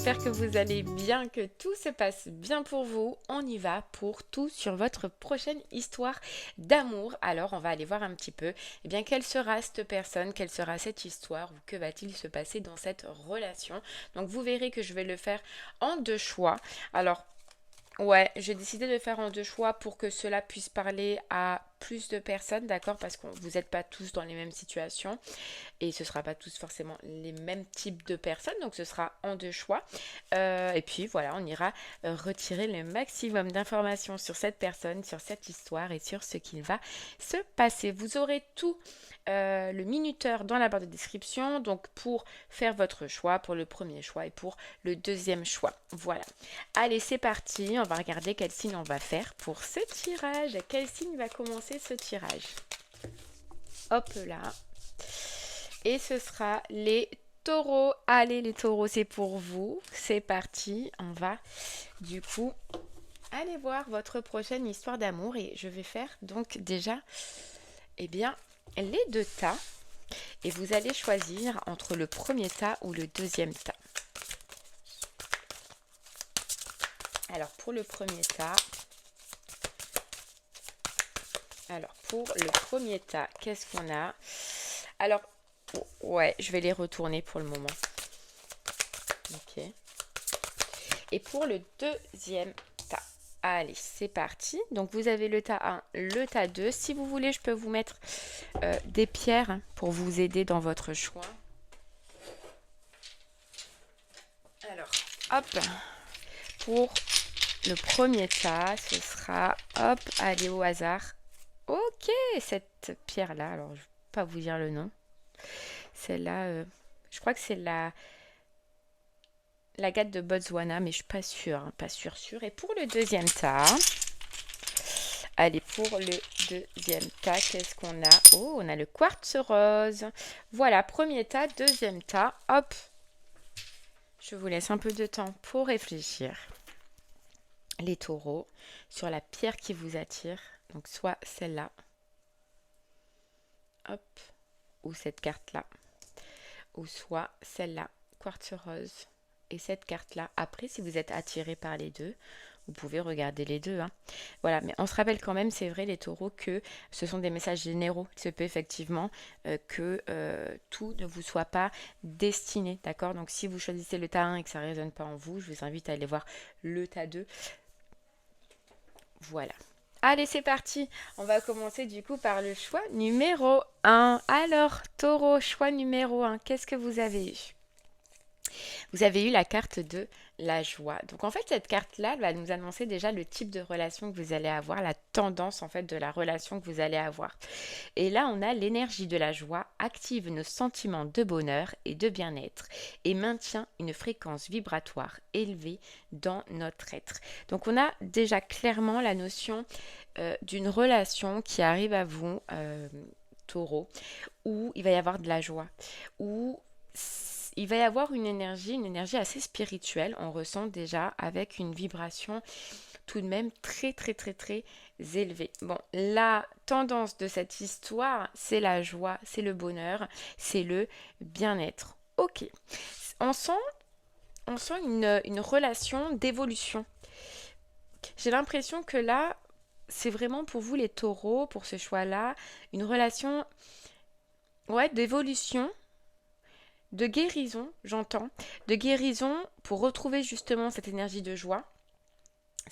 j'espère que vous allez bien, que tout se passe bien pour vous. On y va pour tout sur votre prochaine histoire d'amour. Alors, on va aller voir un petit peu, eh bien, quelle sera cette personne, quelle sera cette histoire, ou que va-t-il se passer dans cette relation. Donc, vous verrez que je vais le faire en deux choix. Alors, ouais, j'ai décidé de faire en deux choix pour que cela puisse parler à plus de personnes, d'accord? Parce que vous n'êtes pas tous dans les mêmes situations et ce ne sera pas tous forcément les mêmes types de personnes, donc ce sera en deux choix. Et puis voilà, on ira retirer le maximum d'informations sur cette personne, sur cette histoire et sur ce qu'il va se passer. Vous aurez tout le minuteur dans la barre de description, donc pour faire votre choix, pour le premier choix et pour le deuxième choix. Voilà. Allez, c'est parti. On va regarder quel signe on va faire pour ce tirage. Quel signe va commencer ce tirage? Hop là. Et ce sera les taureaux. Allez, les taureaux, c'est pour vous. C'est parti. On va du coup aller voir votre prochaine histoire d'amour. Et je vais faire donc déjà, eh bien, les deux tas. Et vous allez choisir entre le premier tas ou le deuxième tas. Alors, pour le premier tas, qu'est-ce qu'on a? Alors, ouais, je vais les retourner pour le moment. Ok. Et pour le deuxième tas, allez, c'est parti. Donc, vous avez le tas 1, le tas 2. Si vous voulez, je peux vous mettre des pierres pour vous aider dans votre choix. Alors, hop, pour le premier tas, ce sera, hop, allez au hasard. Ok, cette pierre-là, alors je ne vais pas vous dire le nom. Celle-là, je crois que c'est l'agate de Botswana, mais je ne suis pas sûre, hein, pas sûre. Et pour le deuxième tas, allez, pour le deuxième tas, qu'est-ce qu'on a? Oh, on a le quartz rose. Voilà, premier tas, deuxième tas, hop. Je vous laisse un peu de temps pour réfléchir. Les taureaux, sur la pierre qui vous attire, donc soit celle-là, hop, ou cette carte-là, ou soit celle-là, quartz rose, et cette carte-là. Après, si vous êtes attiré par les deux, vous pouvez regarder les deux. Hein. Voilà, mais on se rappelle quand même, c'est vrai les taureaux, que ce sont des messages généraux. Il se peut effectivement que tout ne vous soit pas destiné, d'accord? Donc si vous choisissez le tas 1 et que ça ne résonne pas en vous, je vous invite à aller voir le tas 2. Voilà. Allez, c'est parti. On va commencer du coup par le choix numéro 1. Alors, taureau, choix numéro 1. Qu'est-ce que vous avez eu? Vous avez eu la carte de la joie. Donc en fait, cette carte-là va nous annoncer déjà le type de relation que vous allez avoir, la tendance en fait de la relation que vous allez avoir. Et là, on a l'énergie de la joie active nos sentiments de bonheur et de bien-être et maintient une fréquence vibratoire élevée dans notre être. Donc on a déjà clairement la notion d'une relation qui arrive à vous, taureau, où il va y avoir de la joie, où il va y avoir une énergie assez spirituelle, on ressent déjà avec une vibration tout de même très très très très élevée. Bon, la tendance de cette histoire, c'est la joie, c'est le bonheur, c'est le bien-être. Ok, on sent, une relation d'évolution. J'ai l'impression que là, c'est vraiment pour vous les taureaux, pour ce choix-là, une relation d'évolution, de guérison, j'entends, de guérison pour retrouver justement cette énergie de joie,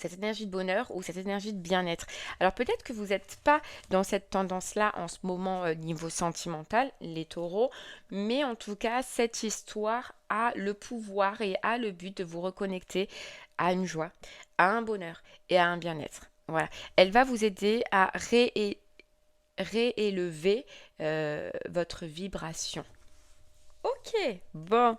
cette énergie de bonheur ou cette énergie de bien-être. Alors peut-être que vous n'êtes pas dans cette tendance-là en ce moment niveau sentimental, les taureaux, mais en tout cas, cette histoire a le pouvoir et a le but de vous reconnecter à une joie, à un bonheur et à un bien-être. Voilà. Elle va vous aider à réélever votre vibration. Ok, bon.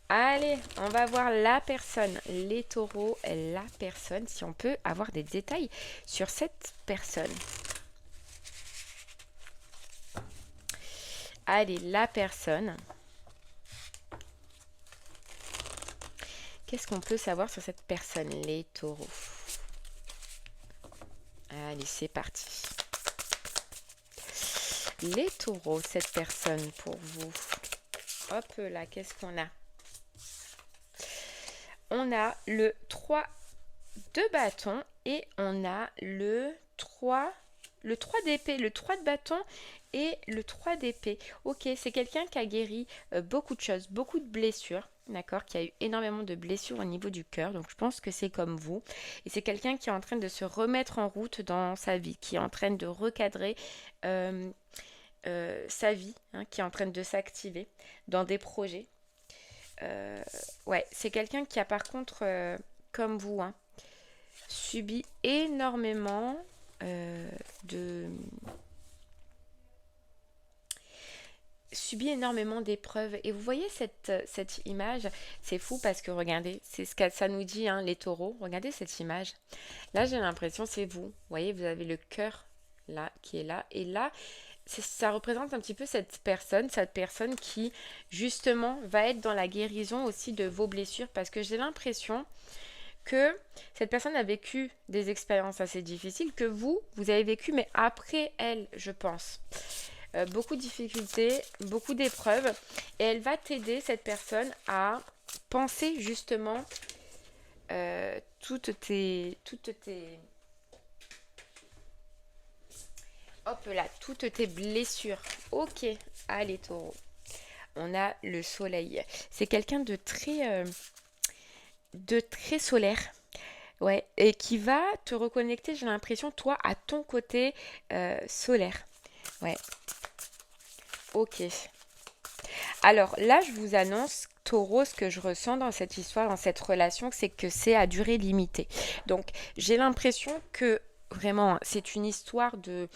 Allez, on va voir la personne, les taureaux, la personne, si on peut avoir des détails sur cette personne. Allez, la personne. Qu'est-ce qu'on peut savoir sur cette personne, les taureaux? Allez, c'est parti. Les taureaux, cette personne pour vous. Hop là, qu'est-ce qu'on a? On a le 3 de bâton et on a le 3 d'épée, le 3 de bâton et le 3 d'épée. Ok, c'est quelqu'un qui a guéri beaucoup de choses, beaucoup de blessures, d'accord, qui a eu énormément de blessures au niveau du cœur, donc je pense que c'est comme vous. Et c'est quelqu'un qui est en train de se remettre en route dans sa vie, qui est en train de recadrer euh, sa vie, hein, qui est en train de s'activer dans des projets. Ouais, c'est quelqu'un qui a par contre, comme vous, hein, subi énormément de subit énormément d'épreuves. Et vous voyez cette image, c'est fou parce que regardez, c'est ce que ça nous dit, hein, les taureaux. Regardez cette image. Là, j'ai l'impression, c'est vous. Vous voyez, vous avez le cœur là, qui est là. Et là, ça représente un petit peu cette personne qui, justement, va être dans la guérison aussi de vos blessures. Parce que j'ai l'impression que cette personne a vécu des expériences assez difficiles que vous avez vécu, mais après elle, je pense. Beaucoup de difficultés, beaucoup d'épreuves. Et elle va t'aider, cette personne, à penser justement toutes tes... Hop là, toutes tes blessures. Ok, allez taureau. On a le soleil. C'est quelqu'un de très solaire. Ouais, et qui va te reconnecter, j'ai l'impression, toi, à ton côté solaire. Ouais, ok. Alors là, je vous annonce, taureau, ce que je ressens dans cette histoire, dans cette relation, c'est que c'est à durée limitée. Donc, j'ai l'impression que vraiment, c'est une histoire de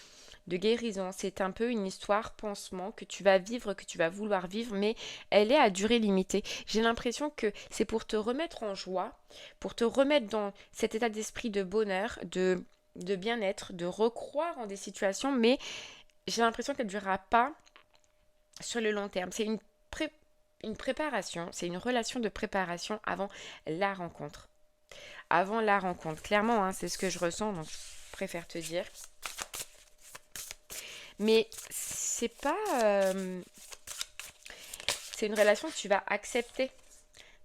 guérison. C'est un peu une histoire pansement que tu vas vivre, que tu vas vouloir vivre, mais elle est à durée limitée. J'ai l'impression que c'est pour te remettre en joie, pour te remettre dans cet état d'esprit de bonheur, de bien-être, de recroire en des situations, mais j'ai l'impression qu'elle ne durera pas sur le long terme. C'est une préparation, c'est une relation de préparation avant la rencontre. Avant la rencontre, clairement, hein, c'est ce que je ressens, donc je préfère te dire. Mais c'est pas... c'est une relation que tu vas accepter.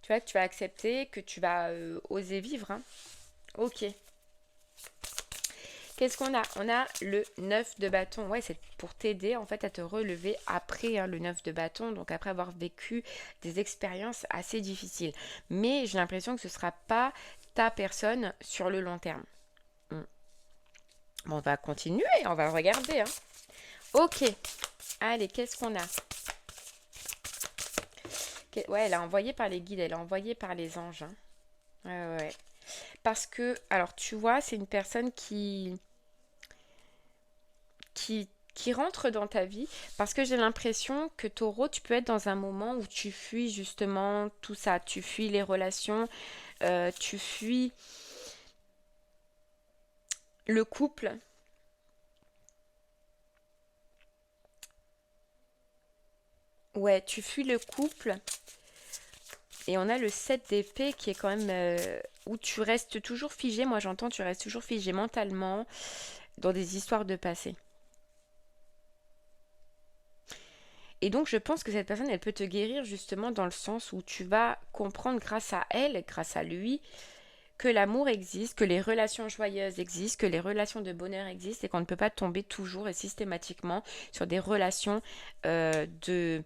Tu vois, que tu vas accepter, que tu vas oser vivre. Hein. Ok. Qu'est-ce qu'on a? On a le 9 de bâton. Ouais, c'est pour t'aider en fait à te relever après hein, le 9 de bâton, donc après avoir vécu des expériences assez difficiles. Mais j'ai l'impression que ce ne sera pas ta personne sur le long terme. Bon, on va continuer, on va regarder. Hein. Ok. Allez, qu'est-ce qu'on a? Ouais, elle a envoyé par les guides, elle a envoyé par les anges. Hein. Ouais. Parce que, alors tu vois, c'est une personne qui rentre dans ta vie parce que j'ai l'impression que taureau, tu peux être dans un moment où tu fuis justement tout ça. Tu fuis les relations, tu fuis le couple. Ouais, tu fuis le couple. Et on a le 7 d'épée qui est quand même où tu restes toujours figé. Moi j'entends, tu restes toujours figé mentalement dans des histoires de passé. Et donc je pense que cette personne, elle peut te guérir justement dans le sens où tu vas comprendre grâce à elle, grâce à lui, que l'amour existe, que les relations joyeuses existent, que les relations de bonheur existent et qu'on ne peut pas tomber toujours et systématiquement sur des relations de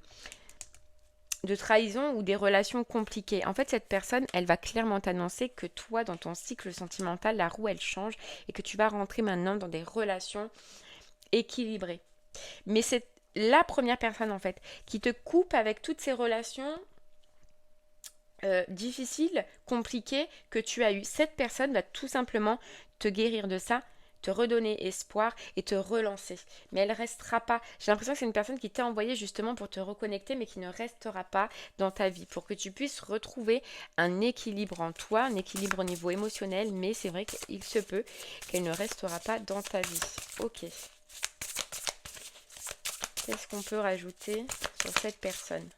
trahison ou des relations compliquées. En fait, cette personne, elle va clairement t'annoncer que toi, dans ton cycle sentimental, la roue, elle change et que tu vas rentrer maintenant dans des relations équilibrées. Mais c'est la première personne, en fait, qui te coupe avec toutes ces relations difficiles, compliquées que tu as eues. Cette personne va tout simplement te guérir de ça, te redonner espoir et te relancer. Mais elle ne restera pas. J'ai l'impression que c'est une personne qui t'a envoyé justement pour te reconnecter, mais qui ne restera pas dans ta vie, pour que tu puisses retrouver un équilibre en toi, un équilibre au niveau émotionnel, mais c'est vrai qu'il se peut qu'elle ne restera pas dans ta vie. Ok. Qu'est-ce qu'on peut rajouter sur cette personne?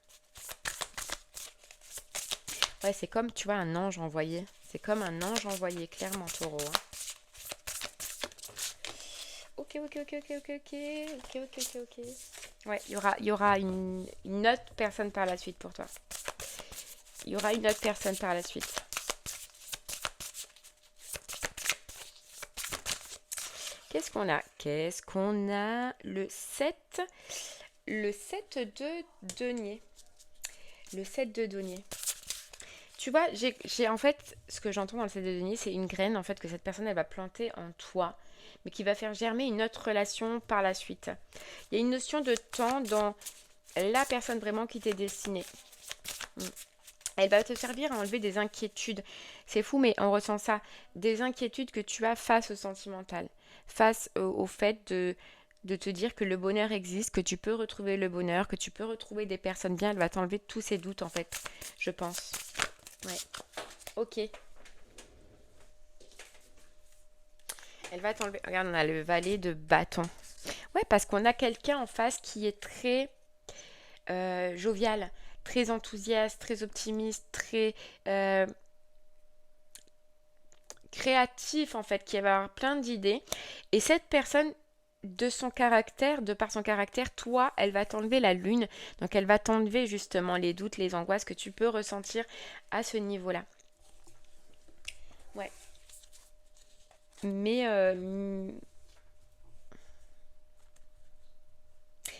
Ouais, c'est comme, tu vois, un ange envoyé. C'est comme un ange envoyé, clairement, taureau. Hein. Ok. Ouais, il y aura une autre personne par la suite pour toi. Il y aura une autre personne par la suite. Qu'est-ce qu'on a? Qu'est-ce qu'on a? Le 7. Le 7 de denier. Le 7 de denier. Tu vois, j'ai en fait, ce que j'entends dans le 7 de denier, c'est une graine en fait que cette personne elle va planter en toi, mais qui va faire germer une autre relation par la suite. Il y a une notion de temps dans la personne vraiment qui t'est destinée. Elle va te servir à enlever des inquiétudes. C'est fou, mais on ressent ça. Des inquiétudes que tu as face au sentimental. Face au fait de te dire que le bonheur existe, que tu peux retrouver le bonheur, que tu peux retrouver des personnes bien. Elle va t'enlever tous ces doutes, en fait, je pense. Ouais. Ok. Elle va t'enlever. Regarde, on a le valet de bâton. Ouais, parce qu'on a quelqu'un en face qui est très jovial, très enthousiaste, très optimiste, très créatif en fait, qui va avoir plein d'idées. Et cette personne, de son caractère, de par son caractère, toi, elle va t'enlever la lune. Donc elle va t'enlever justement les doutes, les angoisses que tu peux ressentir à ce niveau-là. Ouais. Mais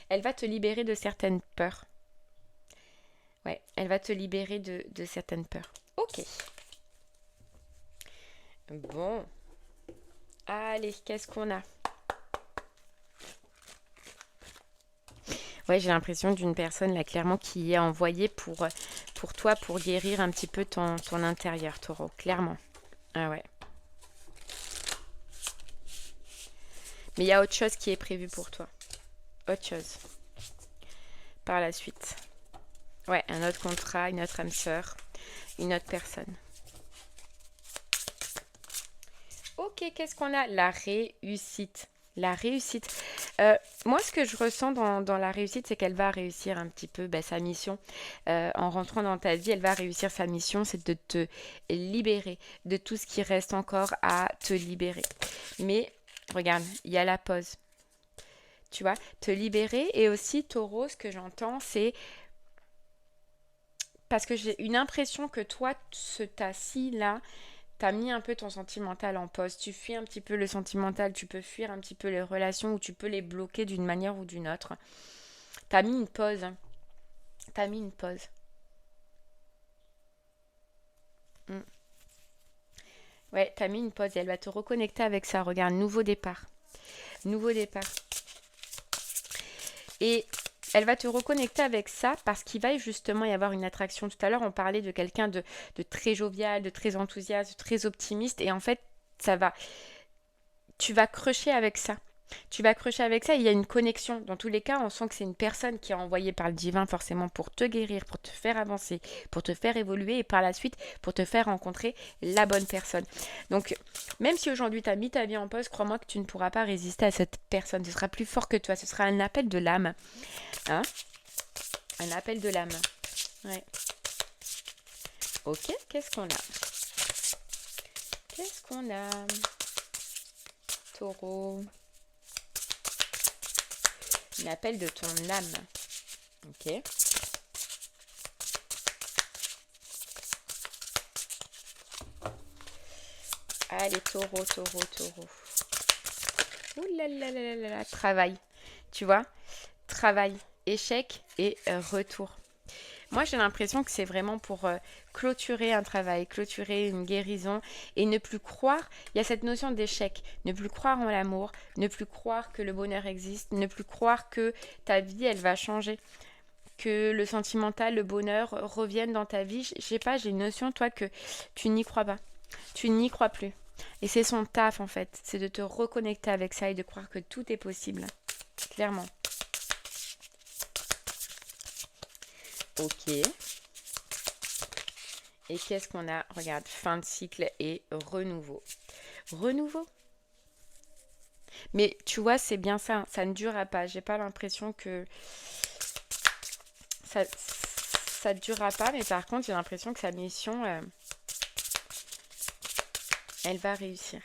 elle va te libérer de certaines peurs. Ouais, elle va te libérer de certaines peurs. Ok. Bon. Allez, qu'est-ce qu'on a? Ouais, j'ai l'impression d'une personne là clairement qui est envoyée pour toi, pour guérir un petit peu ton intérieur, taureau. Clairement. Ah ouais. Mais il y a autre chose qui est prévu pour toi. Autre chose. Par la suite. Ouais, un autre contrat, une autre âme sœur, une autre personne. Ok, qu'est-ce qu'on a? La réussite. La réussite. Moi, ce que je ressens dans la réussite, c'est qu'elle va réussir un petit peu sa mission. En rentrant dans ta vie, elle va réussir sa mission, c'est de te libérer de tout ce qui reste encore à te libérer. Mais, regarde, il y a la pause. Tu vois, te libérer. Et aussi, taureau, ce que j'entends, c'est parce que j'ai une impression que toi, ce tas-ci là, t'as mis un peu ton sentimental en pause. Tu fuis un petit peu le sentimental, tu peux fuir un petit peu les relations ou tu peux les bloquer d'une manière ou d'une autre. T'as mis une pause. T'as mis une pause. Mm. Ouais, t'as mis une pause et elle va te reconnecter avec ça. Regarde, nouveau départ. Nouveau départ. Et elle va te reconnecter avec ça parce qu'il va justement y avoir une attraction. Tout à l'heure, on parlait de quelqu'un de très jovial, de très enthousiaste, de très optimiste. Et en fait, ça va. Tu vas crocher avec ça. Tu vas accrocher avec ça, il y a une connexion. Dans tous les cas, on sent que c'est une personne qui est envoyée par le divin forcément pour te guérir, pour te faire avancer, pour te faire évoluer et par la suite pour te faire rencontrer la bonne personne. Donc, même si aujourd'hui tu as mis ta vie en pause, crois-moi que tu ne pourras pas résister à cette personne. Ce sera plus fort que toi. Ce sera un appel de l'âme. Hein? Un appel de l'âme. Ouais. Ok, qu'est-ce qu'on a? Qu'est-ce qu'on a? Taureau. Un appel de ton âme. Ok. Allez, taureau, taureau, taureau. Ouh là là là là là. Travail. Tu vois? Travail, échec et retour. Moi, j'ai l'impression que c'est vraiment pour clôturer un travail, clôturer une guérison et ne plus croire. Il y a cette notion d'échec. Ne plus croire en l'amour, ne plus croire que le bonheur existe, ne plus croire que ta vie, elle va changer. Que le sentimental, le bonheur reviennent dans ta vie. Je sais pas, j'ai une notion, toi, que tu n'y crois pas. Tu n'y crois plus. Et c'est son taf, en fait. C'est de te reconnecter avec ça et de croire que tout est possible. Clairement. Ok. Et qu'est-ce qu'on a? Regarde, fin de cycle et renouveau. Renouveau? Mais tu vois, c'est bien ça. Ça ne durera pas. J'ai pas l'impression que ça ne durera pas. Mais par contre, j'ai l'impression que sa mission, elle va réussir.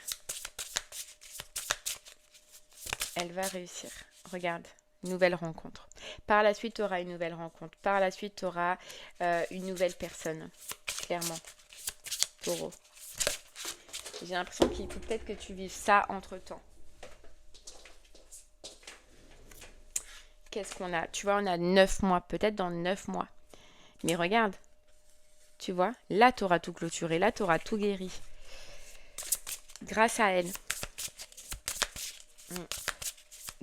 Elle va réussir. Regarde, nouvelle rencontre. Par la suite, tu auras une nouvelle rencontre. Par la suite, tu auras une nouvelle personne. Clairement. Taureau. J'ai l'impression qu'il faut peut-être que tu vives ça entre-temps. qu'est-ce qu'on a? Tu vois, on a 9 mois, peut-être dans 9 mois. Mais regarde, tu vois, là, tu auras tout clôturé, là, tu auras tout guéri. Grâce à elle. Mm.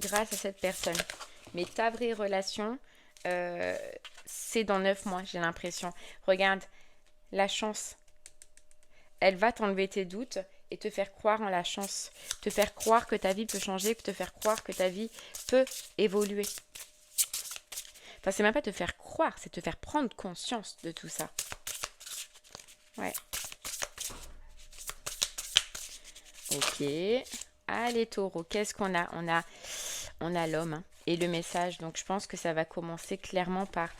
Grâce à cette personne. Mais ta vraie relation, euh, c'est dans 9 mois, j'ai l'impression. Regarde, la chance. Elle va t'enlever tes doutes et te faire croire en la chance. Te faire croire que ta vie peut changer, te faire croire que ta vie peut évoluer. Enfin, c'est même pas te faire croire, c'est te faire prendre conscience de tout ça. Ouais. Ok. Allez, taureau, qu'est-ce qu'on a? On a l'homme, hein, et le message. Donc, je pense que ça va commencer clairement par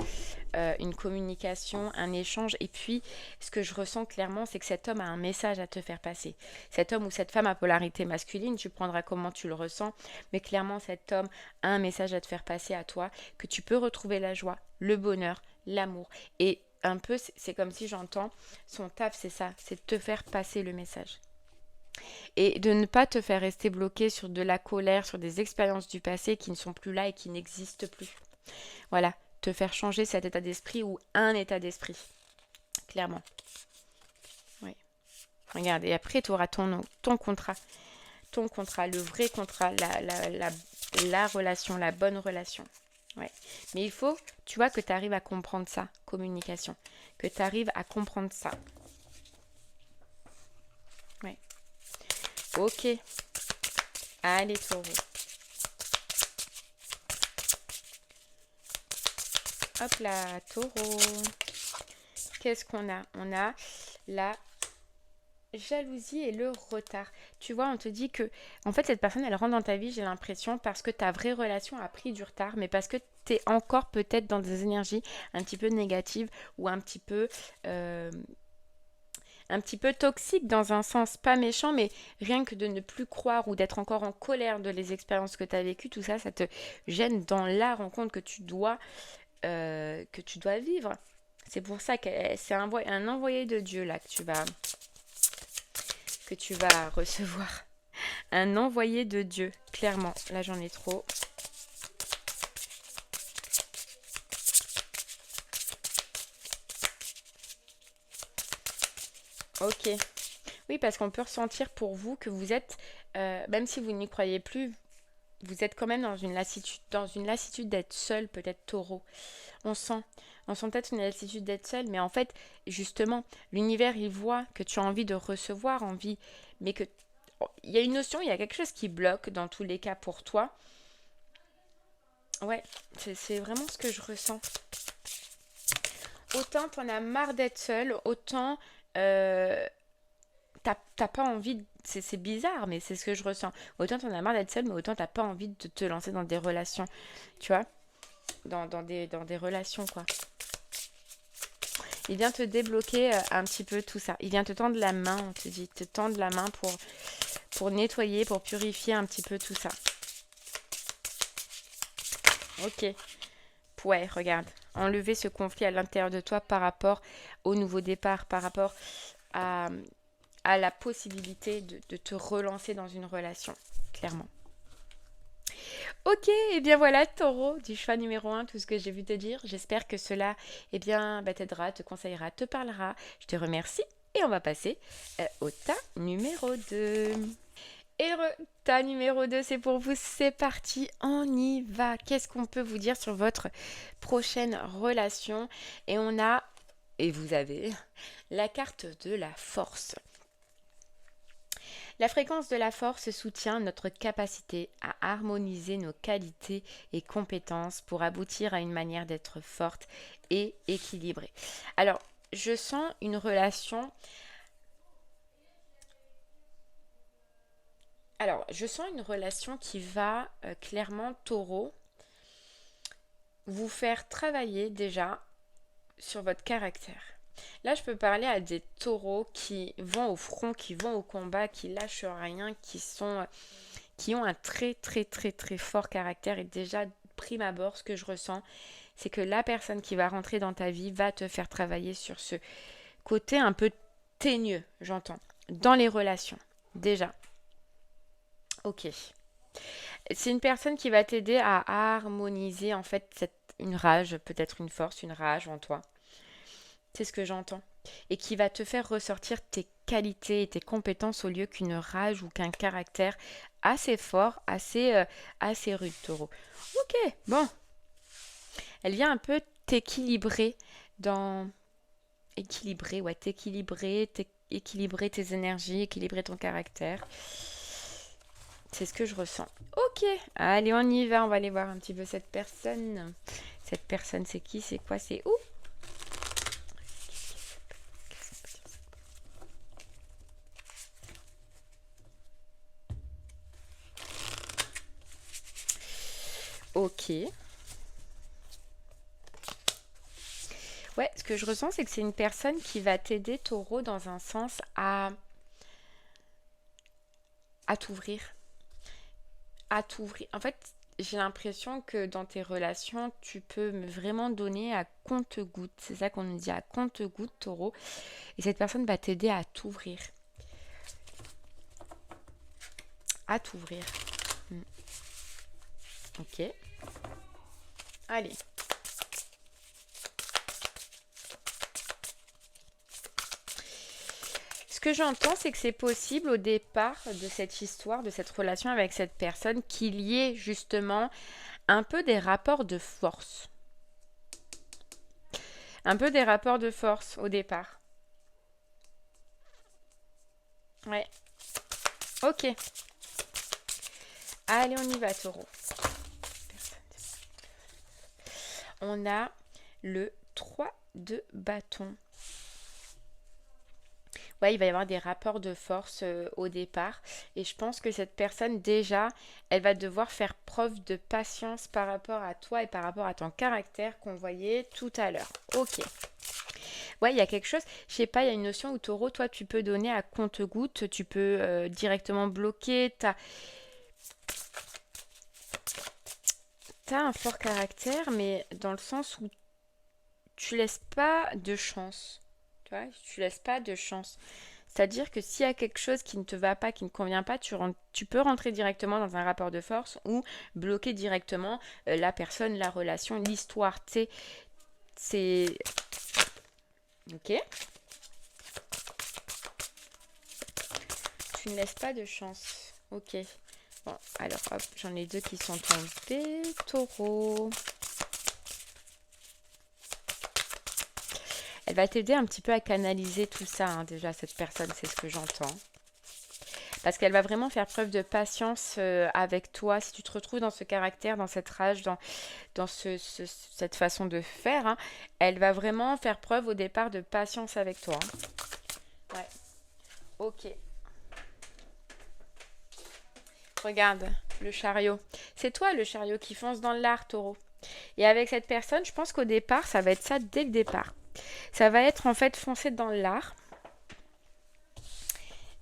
une communication, un échange. Et puis, ce que je ressens clairement, c'est que cet homme a un message à te faire passer. Cet homme ou cette femme à polarité masculine, tu prendras comment tu le ressens. Mais clairement, cet homme a un message à te faire passer à toi, que tu peux retrouver la joie, le bonheur, l'amour. Et un peu, c'est comme si j'entends, son taf, c'est ça, c'est de te faire passer le message. Et de ne pas te faire rester bloqué sur de la colère, sur des expériences du passé qui ne sont plus là et qui n'existent plus. Voilà, te faire changer cet état d'esprit ou un état d'esprit, clairement. Oui. Regarde, et après, tu auras ton contrat. Ton contrat, le vrai contrat, la relation, la bonne relation. Ouais. Mais il faut, tu vois, que tu arrives à comprendre ça, communication. Que tu arrives à comprendre ça. Ouais. Ok. Allez, taureau. Hop là, taureau. Qu'est-ce qu'on a? On a la jalousie et le retard. Tu vois, on te dit que, en fait, cette personne, elle rentre dans ta vie, j'ai l'impression, parce que ta vraie relation a pris du retard, mais parce que tu es encore peut-être dans des énergies un petit peu négatives ou euh, un petit peu toxiques dans un sens, pas méchant, mais rien que de ne plus croire ou d'être encore en colère de les expériences que tu as vécues, tout ça, ça te gêne dans la rencontre que tu dois vivre. C'est pour ça que c'est un envoyé de Dieu là que tu vas recevoir. Un envoyé de Dieu, clairement. Là, j'en ai trop. Ok. Oui, parce qu'on peut ressentir pour vous que vous êtes, même si vous n'y croyez plus, vous êtes quand même dans une lassitude d'être seul, peut-être taureau. On sent, on sent peut-être une lassitude d'être seul, mais en fait, justement, l'univers, il voit que tu as envie de recevoir, mais que il y a une notion, il y a quelque chose qui bloque dans tous les cas pour toi. Ouais, c'est vraiment ce que je ressens. Autant t'en as marre d'être seul, autant euh, t'as pas envie. C'est bizarre, mais c'est ce que je ressens. Autant t'en as marre d'être seul, mais autant t'as pas envie de te lancer dans des relations. Tu vois, dans des relations, quoi. Il vient te débloquer un petit peu tout ça. Il vient te tendre la main, on te dit, te tendre la main pour nettoyer, pour purifier un petit peu tout ça. Ok. Ouais, regarde. Enlever ce conflit à l'intérieur de toi par rapport au nouveau départ, par rapport à, à la possibilité de te relancer dans une relation, clairement. Ok, et bien voilà, taureau, du choix numéro un, tout ce que j'ai vu te dire. J'espère que cela t'aidera, te conseillera, te parlera. Je te remercie et on va passer au tas numéro 2. Et le tas numéro 2, c'est pour vous, c'est parti, on y va. Qu'est-ce qu'on peut vous dire sur votre prochaine relation? Et vous avez la carte de la force. La fréquence de la force soutient notre capacité à harmoniser nos qualités et compétences pour aboutir à une manière d'être forte et équilibrée. Alors, je sens une relation. Alors, je sens une relation qui va clairement, taureau, vous faire travailler déjà sur votre caractère. Là, je peux parler à des taureaux qui vont au front, qui vont au combat, qui lâchent rien, qui ont un très très très très fort caractère. Et déjà, prime abord, ce que je ressens, c'est que la personne qui va rentrer dans ta vie va te faire travailler sur ce côté un peu teigneux, j'entends, dans les relations. Déjà. Ok. C'est une personne qui va t'aider à harmoniser en fait une rage, peut-être une force, une rage en toi. C'est ce que j'entends. Et qui va te faire ressortir tes qualités et tes compétences au lieu qu'une rage ou qu'un caractère assez fort, assez rude, taureau. Ok, bon. Elle vient un peu t'équilibrer dans... Équilibrer, ouais, équilibrer tes énergies, équilibrer ton caractère. C'est ce que je ressens. Ok, allez, on y va. On va aller voir un petit peu cette personne. Cette personne, c'est qui? C'est quoi? C'est où? Ok. Ouais, ce que je ressens, c'est que c'est une personne qui va t'aider, taureau, dans un sens à t'ouvrir. À t'ouvrir. En fait, j'ai l'impression que dans tes relations, tu peux vraiment donner à compte-goutte. C'est ça qu'on nous dit, à compte-goutte, taureau. Et cette personne va t'aider à t'ouvrir. À t'ouvrir. Hmm. Ok. Allez. Ce que j'entends, c'est que c'est possible au départ de cette histoire, de cette relation avec cette personne, qu'il y ait justement un peu des rapports de force. Un peu des rapports de force au départ. Ouais. Ok. Allez, on y va, taureau. On a le 3 de bâton. Ouais, il va y avoir des rapports de force au départ. Et je pense que cette personne, déjà, elle va devoir faire preuve de patience par rapport à toi et par rapport à ton caractère qu'on voyait tout à l'heure. Ok. Ouais, il y a quelque chose, je sais pas, il y a une notion où taureau, toi, tu peux donner à compte-goutte, tu peux directement bloquer. T'as un fort caractère, mais dans le sens où tu laisses pas de chance. Tu vois, tu laisses pas de chance. C'est-à-dire que s'il y a quelque chose qui ne te va pas, qui ne convient pas, tu peux rentrer directement dans un rapport de force ou bloquer directement la personne, la relation, l'histoire. Tu sais, c'est... Ok. Tu ne laisses pas de chance. Ok. Bon, alors hop, j'en ai deux qui sont tombés. Taureau. Elle va t'aider un petit peu à canaliser tout ça, hein, déjà, cette personne, c'est ce que j'entends. Parce qu'elle va vraiment faire preuve de patience avec toi. Si tu te retrouves dans ce caractère, dans cette rage, dans cette façon de faire, hein, elle va vraiment faire preuve au départ de patience avec toi. Ouais. Ok. Regarde, le chariot. C'est toi le chariot qui fonce dans l'art, taureau. Et avec cette personne, je pense qu'au départ, ça va être ça dès le départ. Ça va être en fait foncer dans l'art.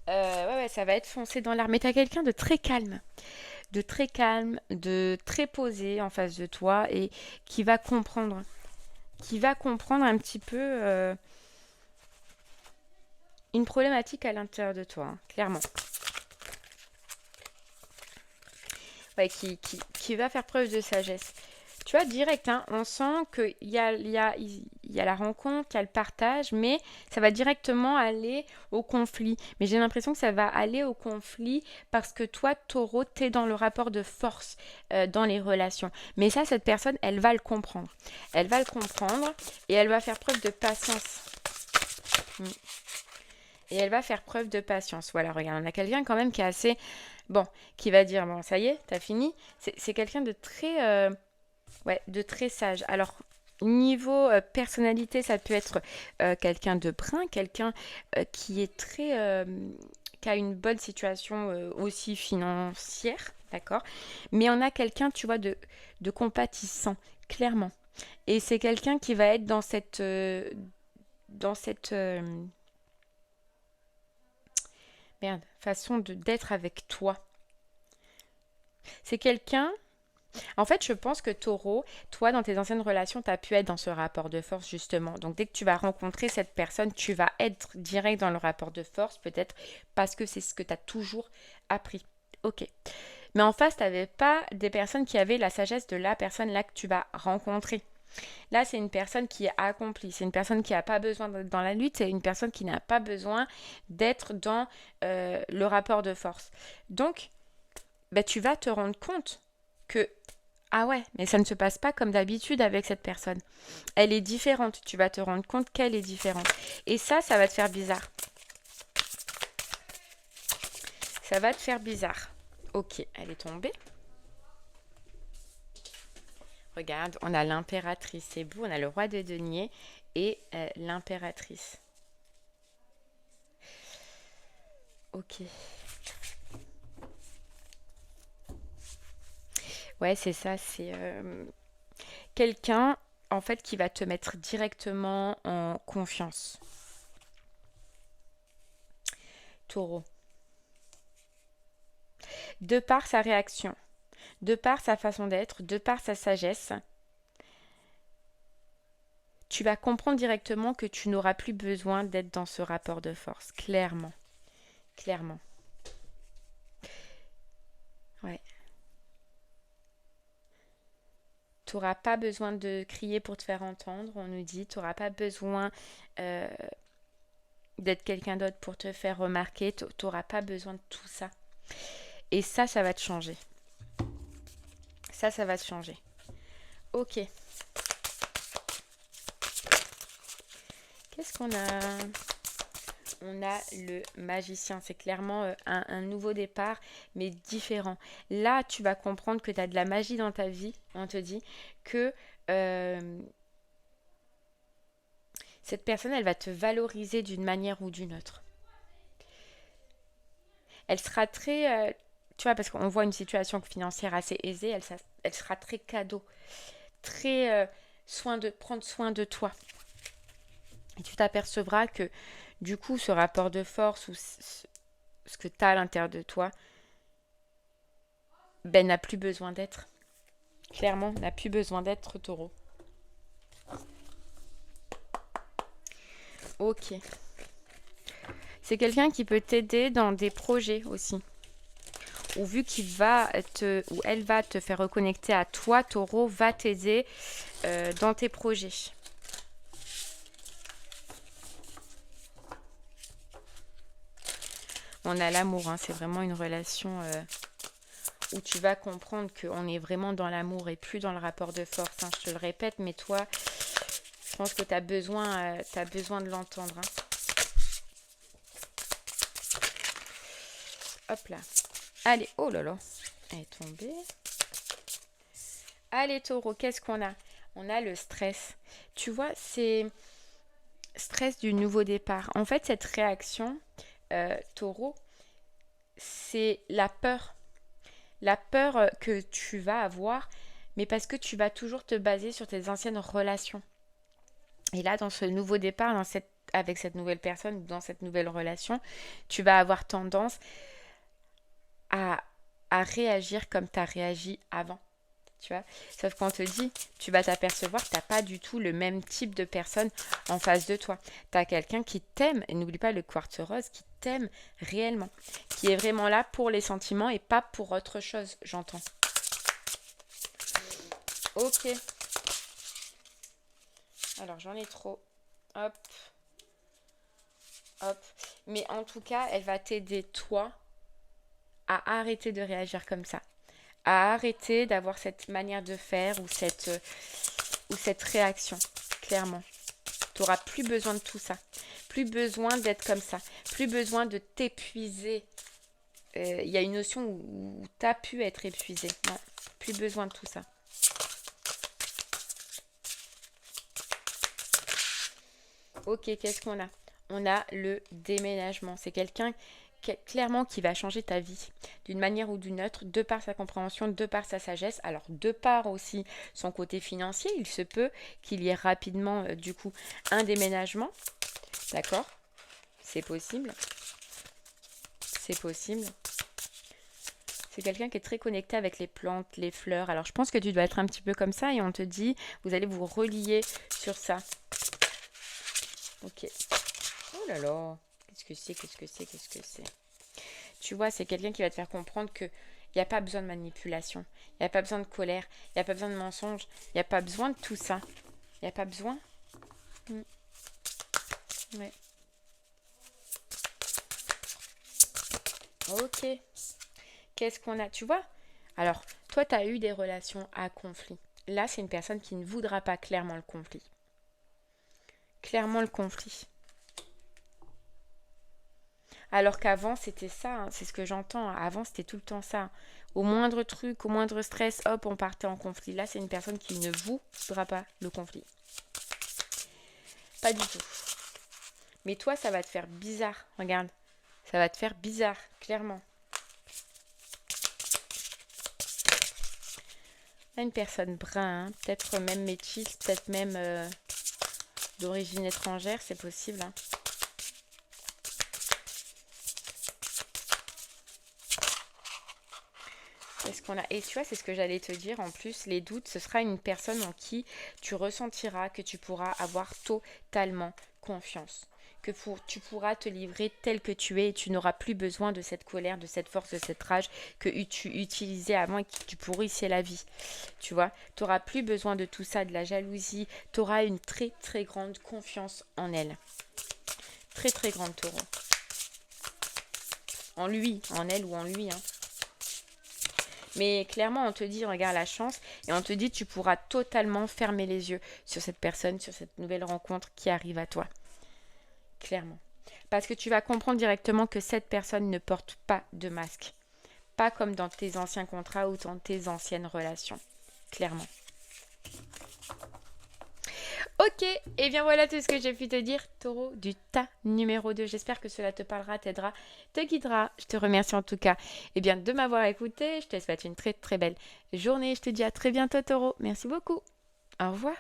Ouais, ça va être foncé dans l'art. Mais t'as quelqu'un de très posé en face de toi et qui va comprendre. Qui va comprendre un petit peu une problématique à l'intérieur de toi, hein, clairement. Ouais, qui va faire preuve de sagesse. Tu vois, direct, hein, on sent qu'il y a la rencontre, il y a le partage, mais ça va directement aller au conflit. Mais j'ai l'impression que ça va aller au conflit parce que toi, taureau, t'es dans le rapport de force dans les relations. Mais ça, cette personne, elle va le comprendre. Elle va le comprendre et elle va faire preuve de patience. Mm. Et elle va faire preuve de patience. Voilà, regarde, on a quelqu'un quand même qui est assez... Bon, qui va dire, bon, ça y est, t'as fini. C'est quelqu'un de très... ouais, de très sage. Alors, niveau personnalité, ça peut être quelqu'un de brun, quelqu'un qui est très... qui a une bonne situation aussi financière, d'accord? Mais on a quelqu'un, tu vois, de compatissant, clairement. Et c'est quelqu'un qui va être dans cette merde, façon d'être avec toi. C'est quelqu'un. En fait, je pense que taureau, toi, dans tes anciennes relations, tu as pu être dans ce rapport de force, justement. Donc, dès que tu vas rencontrer cette personne, tu vas être direct dans le rapport de force, peut-être parce que c'est ce que tu as toujours appris. Ok. Mais en face, tu n'avais pas des personnes qui avaient la sagesse de la personne là que tu vas rencontrer. Là, c'est une personne qui est accomplie. C'est une personne qui n'a pas besoin d'être dans la lutte. C'est une personne qui n'a pas besoin d'être dans le rapport de force. Donc, ben, tu vas te rendre compte que, ah ouais, mais ça ne se passe pas comme d'habitude avec cette personne. Elle est différente. Tu vas te rendre compte qu'elle est différente. Et ça va te faire bizarre. Ça va te faire bizarre. Ok, elle est tombée. Regarde, on a l'impératrice, c'est beau, on a le roi de denier et l'impératrice. Ok. Ouais, c'est ça, c'est quelqu'un en fait qui va te mettre directement en confiance. Taureau. De par sa réaction, de par sa façon d'être, de par sa sagesse, tu vas comprendre directement que tu n'auras plus besoin d'être dans ce rapport de force. Clairement. Clairement. Ouais. Tu n'auras pas besoin de crier pour te faire entendre, on nous dit. Tu n'auras pas besoin d'être quelqu'un d'autre pour te faire remarquer. Tu n'auras pas besoin de tout ça. Et ça va te changer. Ça va te changer. Ok. Qu'est-ce qu'on a? On a le magicien. C'est clairement un nouveau départ, mais différent. Là, tu vas comprendre que tu as de la magie dans ta vie. On te dit que cette personne, elle va te valoriser d'une manière ou d'une autre. Elle sera très... tu vois, parce qu'on voit une situation financière assez aisée, elle sera très cadeau. Très prendre soin de toi. Et tu t'apercevras que du coup, ce rapport de force ou ce que tu as à l'intérieur de toi, ben, n'a plus besoin d'être. Clairement, n'a plus besoin d'être taureau. Ok. C'est quelqu'un qui peut t'aider dans des projets aussi. Ou vu qu'il va ou elle va te faire reconnecter à toi, taureau, va t'aider dans tes projets. On a l'amour, hein, c'est vraiment une relation où tu vas comprendre qu'on est vraiment dans l'amour et plus dans le rapport de force. Hein, je te le répète, mais toi, je pense que tu as besoin de l'entendre. Hein. Hop là. Allez, oh là là, elle est tombée. Allez, taureau, qu'est-ce qu'on a? On a le stress. Tu vois, c'est stress du nouveau départ. En fait, cette réaction, taureau, c'est la peur. La peur que tu vas avoir, mais parce que tu vas toujours te baser sur tes anciennes relations. Et là, dans ce nouveau départ, avec cette nouvelle personne, dans cette nouvelle relation, tu vas avoir tendance à réagir comme tu as réagi avant. Tu vois. Sauf qu'on te dit, tu vas t'apercevoir que tu n'as pas du tout le même type de personne en face de toi. Tu as quelqu'un qui t'aime, et n'oublie pas le quartz rose, qui t'aime réellement, qui est vraiment là pour les sentiments et pas pour autre chose, j'entends. Ok. Alors j'en ai trop. Hop. Hop. Mais en tout cas, elle va t'aider, toi, à arrêter de réagir comme ça. À arrêter d'avoir cette manière de faire ou cette réaction, clairement. Tu n'auras plus besoin de tout ça. Plus besoin d'être comme ça. Plus besoin de t'épuiser. Il y a une notion où tu as pu être épuisé. Non, plus besoin de tout ça. Ok, qu'est-ce qu'on a? On a le déménagement. C'est quelqu'un clairement qui va changer ta vie d'une manière ou d'une autre, de par sa compréhension, de par sa sagesse. Alors, de par aussi son côté financier, il se peut qu'il y ait rapidement, du coup, un déménagement. D'accord? C'est possible. C'est possible. C'est quelqu'un qui est très connecté avec les plantes, les fleurs. Alors, je pense que tu dois être un petit peu comme ça et on te dit, vous allez vous relier sur ça. Ok. Oh là là. Qu'est-ce que c'est? Tu vois, c'est quelqu'un qui va te faire comprendre que Il n'y a pas besoin de manipulation. Il n'y a pas besoin de colère. Il n'y a pas besoin de mensonge. Il n'y a pas besoin de tout ça. Il n'y a pas besoin. Mm. Ouais. Ok. Qu'est-ce qu'on a? Tu vois? Alors, toi, tu as eu des relations à conflit. Là, c'est une personne qui ne voudra pas clairement le conflit. Clairement le conflit. Alors qu'avant, c'était ça, hein, c'est ce que j'entends. Avant, c'était tout le temps ça. Au moindre truc, au moindre stress, hop, on partait en conflit. Là, c'est une personne qui ne voudra pas le conflit. Pas du tout. Mais toi, ça va te faire bizarre. Regarde. Ça va te faire bizarre, clairement. Là, une personne brun, hein, peut-être même métisse, peut-être même d'origine étrangère, c'est possible. Hein. Qu'est-ce qu'on a? Et tu vois, c'est ce que j'allais te dire. En plus, les doutes, ce sera une personne en qui tu ressentiras que tu pourras avoir totalement confiance. Que tu pourras te livrer tel que tu es et tu n'auras plus besoin de cette colère, de cette force, de cette rage que tu utilisais avant et que tu pourrissais la vie. Tu vois, tu n'auras plus besoin de tout ça, de la jalousie. Tu auras une très très grande confiance en elle. Très très grande, taureau. En lui, en elle ou en lui, hein. Mais clairement, on te dit, regarde la chance, et on te dit, tu pourras totalement fermer les yeux sur cette personne, sur cette nouvelle rencontre qui arrive à toi. Clairement. Parce que tu vas comprendre directement que cette personne ne porte pas de masque. Pas comme dans tes anciens contrats ou dans tes anciennes relations. Clairement. Ok, et bien voilà tout ce que j'ai pu te dire, taureau du tas numéro 2. J'espère que cela te parlera, t'aidera, te guidera. Je te remercie en tout cas bien, de m'avoir écouté. Je te souhaite une très très belle journée. Je te dis à très bientôt, taureau. Merci beaucoup. Au revoir.